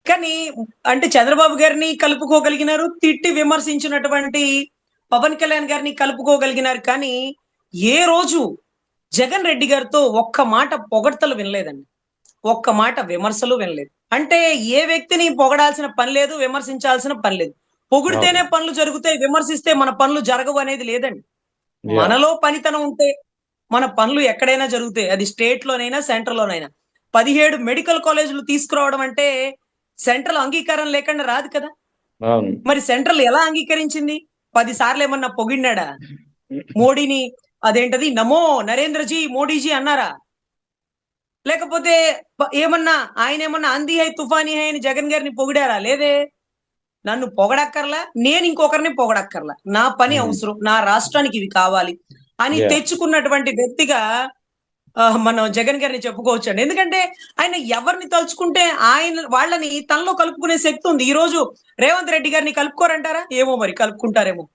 కానీ అంటే చంద్రబాబు గారిని కలుపుకోగలిగినారు. తిట్టి విమర్శించినటువంటి పవన్ కళ్యాణ్ గారిని కలుపుకోగలిగినారు. కానీ ఏ రోజు జగన్ రెడ్డి గారితో ఒక్క మాట పొగడ్తలు వినలేదండి. ఒక్క మాట విమర్శలు వినలేదు. అంటే ఏ వ్యక్తిని పొగడాల్సిన పని లేదు. విమర్శించాల్సిన పని లేదు. అవును. పొగిడితేనే పనులు జరుగుతాయి. విమర్శిస్తే మన పనులు జరగవు అనేది లేదండి. యాహ్! మనలో పనితనం ఉంటే మన పనులు ఎక్కడైనా జరుగుతాయి. అది స్టేట్‌లోనైనా, సెంట్రల్‌లోనైనా. 17 మెడికల్ కాలేజ్‌లు తీసుకురావడం అంటే సెంట్రల్ అంగీకారం లేకుండా రాదు కదా! అవును. మరి సెంట్రల్ ఎలా అంగీకరించింది? 10 సార్లు ఏమన్నా పొగిడినాడా? మోడీని అదేంటది నమో నరేంద్రజీ, మోడీజీ అన్నారా? లేకపోతే ఏమన్నా ఆయనేమన్నా అంధీ హై, తుఫానీ హై అని జగన్ గారిని పొగిడారా? లేదే. నన్ను పొగడక్కర్లా. నేను ఇంకొకరిని పొగడక్కర్లా. నా పని హ్మ్. అవసరం. నా రాష్ట్రానికి ఇవి కావాలి అని యాహ్! తెచ్చుకున్నటువంటి వ్యక్తిగా మనం జగన్ గారిని చెప్పుకోవచ్చండి. ఎందుకంటే ఆయన ఎవరిని తలుచుకుంటే ఆయన వాళ్ళని తనలో కలుపుకునే శక్తి ఉంది. ఈరోజు రేవంత్ రెడ్డి గారిని కలుపుకోరంటారా? ఏమో మరి కలుపుకుంటారేమో.